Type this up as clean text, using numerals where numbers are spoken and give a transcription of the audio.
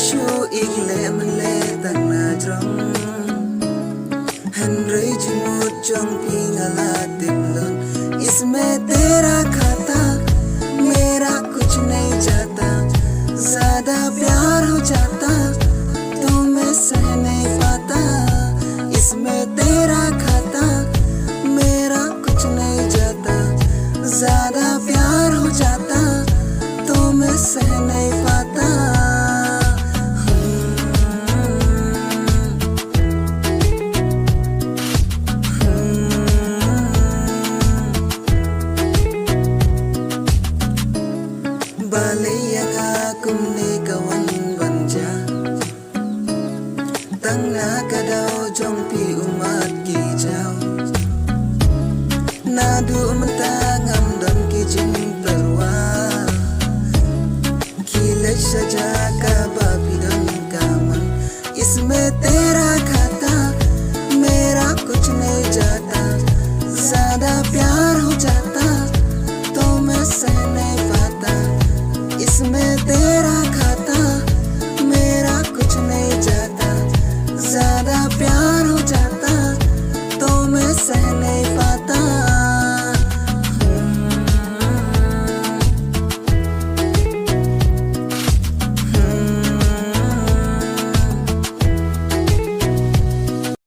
shu igle mle tak na jong Henry jimut jong pingala tiplon इसमें तेरा खाता मेरा कुछ नहीं जाता ज्यादा प्यार हो जाता तो मैं सह नहीं पाता इसमें तेरा खाता मेरा कुछ नहीं जाता ज्यादा प्यार हो जाता तो मैं सह नहीं पाता Balaiyaga kumne kawan banja Tangna kadao jong pi umat ki jao Nadu umta ngam don ki jing